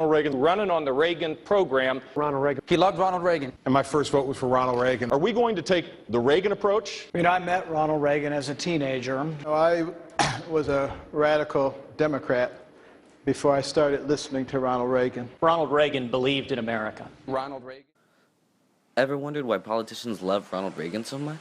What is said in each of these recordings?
Reagan running on the Reagan program. Ronald Reagan. He loved Ronald Reagan. And my first vote was for Ronald Reagan. Are we going to take the Reagan approach? I met Ronald Reagan as a teenager. I was a radical Democrat before I started listening to Ronald Reagan. Ronald Reagan believed in America. Ronald Reagan. Ever wondered why politicians loved Ronald Reagan so much?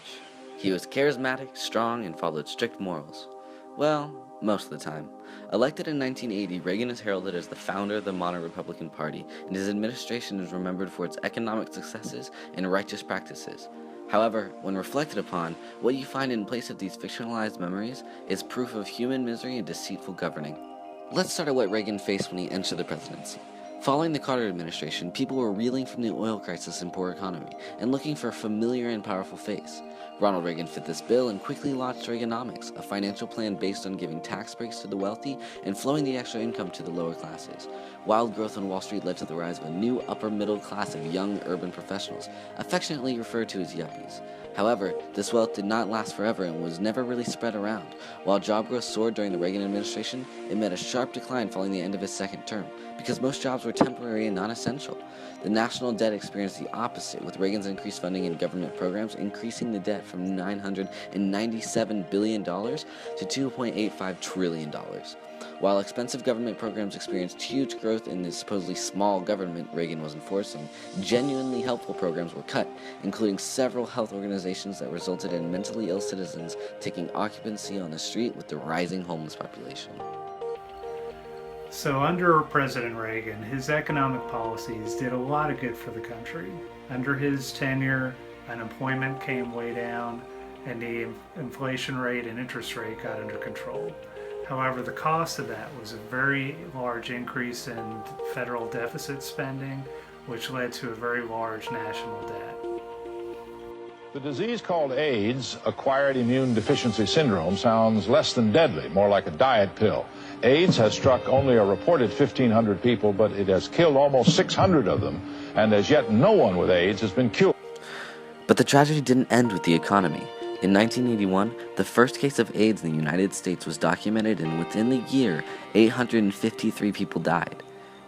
He was charismatic, strong, and followed strict morals. Well, most of the time. Elected in 1980, Reagan is heralded as the founder of the modern Republican Party, and his administration is remembered for its economic successes and righteous practices. However, when reflected upon, what you find in place of these fictionalized memories is proof of human misery and deceitful governing. Let's start at what Reagan faced when he entered the presidency. Following the Carter administration, people were reeling from the oil crisis and poor economy, and looking for a familiar and powerful face. Ronald Reagan fit this bill and quickly launched Reaganomics, a financial plan based on giving tax breaks to the wealthy and flowing the extra income to the lower classes. Wild growth on Wall Street led to the rise of a new upper middle class of young urban professionals, affectionately referred to as yuppies. However, this wealth did not last forever and was never really spread around. While job growth soared during the Reagan administration, it met a sharp decline following the end of his second term, because most jobs were temporary and non-essential. The national debt experienced the opposite, with Reagan's increased funding in government programs increasing the debt from $997 billion to $2.85 trillion. While expensive government programs experienced huge growth in the supposedly small government Reagan was enforcing, genuinely helpful programs were cut, including several health organizations that resulted in mentally ill citizens taking occupancy on the street with the rising homeless population. So under President Reagan, his economic policies did a lot of good for the country. Under his tenure, unemployment came way down, and the inflation rate and interest rate got under control. However, the cost of that was a very large increase in federal deficit spending, which led to a very large national debt. The disease called AIDS, acquired immune deficiency syndrome, sounds less than deadly, more like a diet pill. AIDS has struck only a reported 1,500 people, but it has killed almost 600 of them, and as yet no one with AIDS has been cured. But the tragedy didn't end with the economy. In 1981, the first case of AIDS in the United States was documented, and within the year, 853 people died.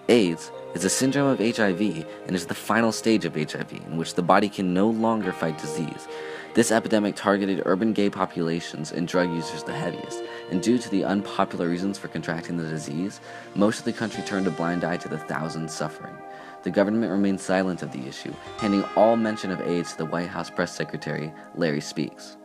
AIDS is a syndrome of HIV and is the final stage of HIV in which the body can no longer fight disease. This epidemic targeted urban gay populations and drug users the heaviest, and due to the unpopular reasons for contracting the disease, most of the country turned a blind eye to the thousands suffering. The government remained silent of the issue, handing all mention of AIDS to the White House Press Secretary, Larry Speakes.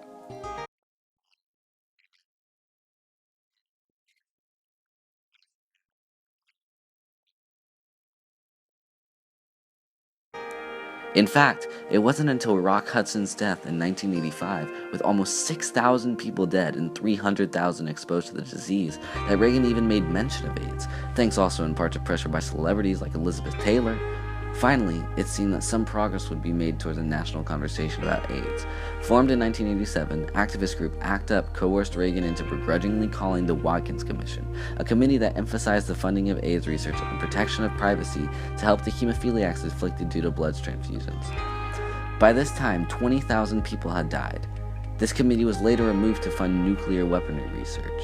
In fact, it wasn't until Rock Hudson's death in 1985, with almost 6,000 people dead and 300,000 exposed to the disease, that Reagan even made mention of AIDS, thanks also in part to pressure by celebrities like Elizabeth Taylor. Finally, it seemed that some progress would be made towards a national conversation about AIDS. Formed in 1987, activist group ACT UP coerced Reagan into begrudgingly calling the Watkins Commission, a committee that emphasized the funding of AIDS research and protection of privacy to help the hemophiliacs afflicted due to blood transfusions. By this time, 20,000 people had died. This committee was later removed to fund nuclear weaponry research.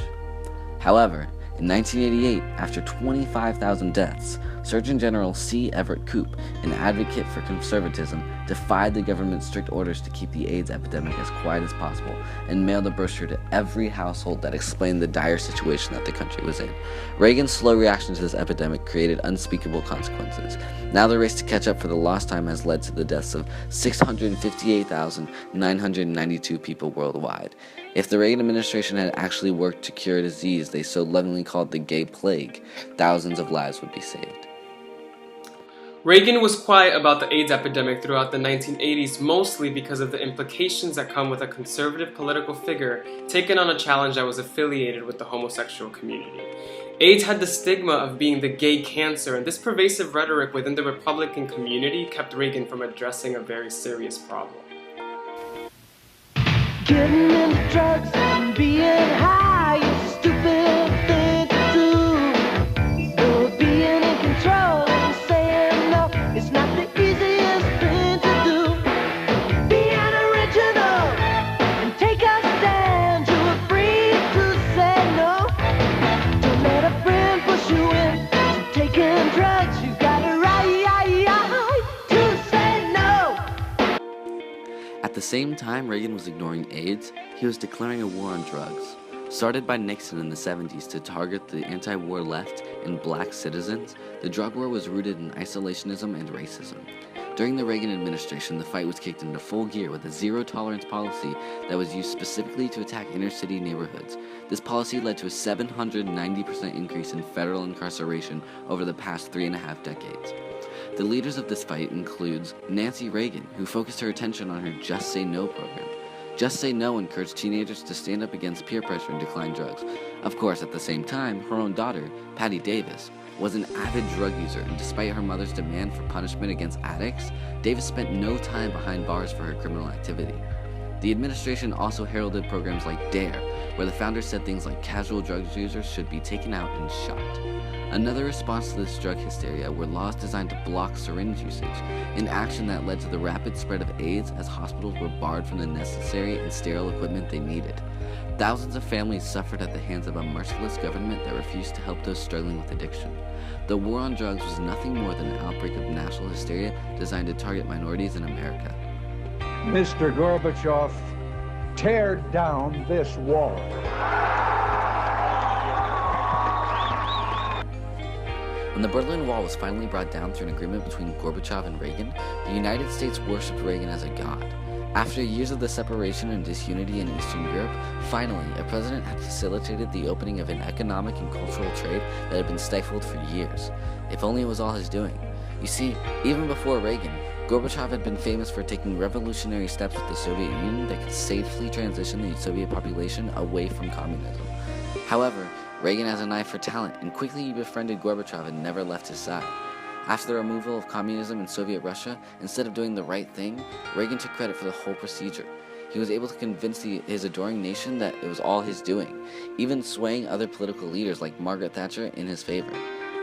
However, in 1988, after 25,000 deaths, Surgeon General C. Everett Koop, an advocate for conservatism, defied the government's strict orders to keep the AIDS epidemic as quiet as possible and mailed a brochure to every household that explained the dire situation that the country was in. Reagan's slow reaction to this epidemic created unspeakable consequences. Now the race to catch up for the lost time has led to the deaths of 658,992 people worldwide. If the Reagan administration had actually worked to cure a disease they so lovingly called the gay plague, thousands of lives would be saved. Reagan was quiet about the AIDS epidemic throughout the 1980s, mostly because of the implications that come with a conservative political figure taking on a challenge that was affiliated with the homosexual community. AIDS had the stigma of being the gay cancer, and this pervasive rhetoric within the Republican community kept Reagan from addressing a very serious problem. Getting into drugs and being high is a stupid thing to do. Though being in control and saying no is not the easiest thing to do. Being original and take a stand, you are free to say no. Don't let a friend push you in to taking drugs. You same time Reagan was ignoring AIDS, he was declaring a war on drugs. Started by Nixon in the 70s to target the anti-war left and black citizens, the drug war was rooted in isolationism and racism. During the Reagan administration, the fight was kicked into full gear with a zero-tolerance policy that was used specifically to attack inner-city neighborhoods. This policy led to a 790% increase in federal incarceration over the past 3.5 decades. The leaders of this fight includes Nancy Reagan, who focused her attention on her Just Say No program. Just Say No encouraged teenagers to stand up against peer pressure and decline drugs. Of course, at the same time, her own daughter, Patty Davis, was an avid drug user, and despite her mother's demand for punishment against addicts, Davis spent no time behind bars for her criminal activity. The administration also heralded programs like DARE, where the founders said things like casual drug users should be taken out and shot. Another response to this drug hysteria were laws designed to block syringe usage, an action that led to the rapid spread of AIDS as hospitals were barred from the necessary and sterile equipment they needed. Thousands of families suffered at the hands of a merciless government that refused to help those struggling with addiction. The war on drugs was nothing more than an outbreak of national hysteria designed to target minorities in America. Mr. Gorbachev, tear down this wall. When the Berlin Wall was finally brought down through an agreement between Gorbachev and Reagan, the United States worshipped Reagan as a god. After years of the separation and disunity in Eastern Europe, finally, a president had facilitated the opening of an economic and cultural trade that had been stifled for years. If only it was all his doing. You see, even before Reagan, Gorbachev had been famous for taking revolutionary steps with the Soviet Union that could safely transition the Soviet population away from communism. However, Reagan has an eye for talent and quickly befriended Gorbachev and never left his side. After the removal of communism in Soviet Russia, instead of doing the right thing, Reagan took credit for the whole procedure. He was able to convince his adoring nation that it was all his doing, even swaying other political leaders like Margaret Thatcher in his favor.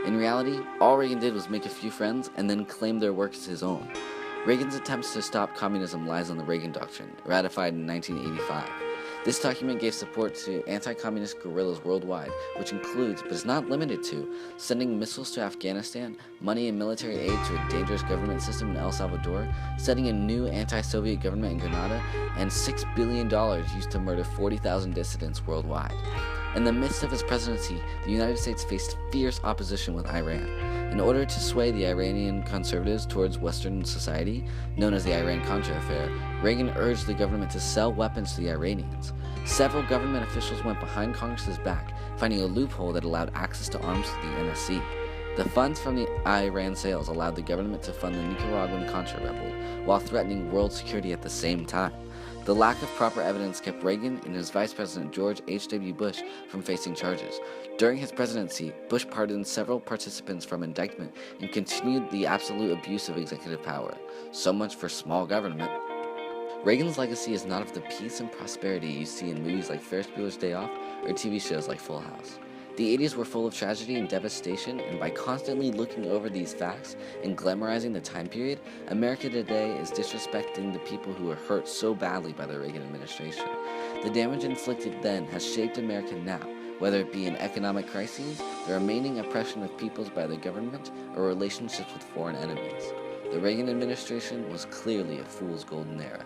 In reality, all Reagan did was make a few friends and then claim their work as his own. Reagan's attempts to stop communism lies on the Reagan Doctrine, ratified in 1985. This document gave support to anti-communist guerrillas worldwide, which includes, but is not limited to, sending missiles to Afghanistan, money and military aid to a dangerous government system in El Salvador, setting a new anti-Soviet government in Grenada, and $6 billion used to murder 40,000 dissidents worldwide. In the midst of his presidency, the United States faced fierce opposition with Iran. In order to sway the Iranian conservatives towards Western society, known as the Iran-Contra affair, Reagan urged the government to sell weapons to the Iranians. Several government officials went behind Congress's back, finding a loophole that allowed access to arms to the NSC. The funds from the Iran sales allowed the government to fund the Nicaraguan Contra rebel, while threatening world security at the same time. The lack of proper evidence kept Reagan and his vice president George H.W. Bush from facing charges. During his presidency, Bush pardoned several participants from indictment and continued the absolute abuse of executive power. So much for small government. Reagan's legacy is not of the peace and prosperity you see in movies like Ferris Bueller's Day Off or TV shows like Full House. The 80s were full of tragedy and devastation, and by constantly looking over these facts and glamorizing the time period, America today is disrespecting the people who were hurt so badly by the Reagan administration. The damage inflicted then has shaped America now, whether it be in economic crises, the remaining oppression of peoples by the government, or relationships with foreign enemies. The Reagan administration was clearly a fool's golden era.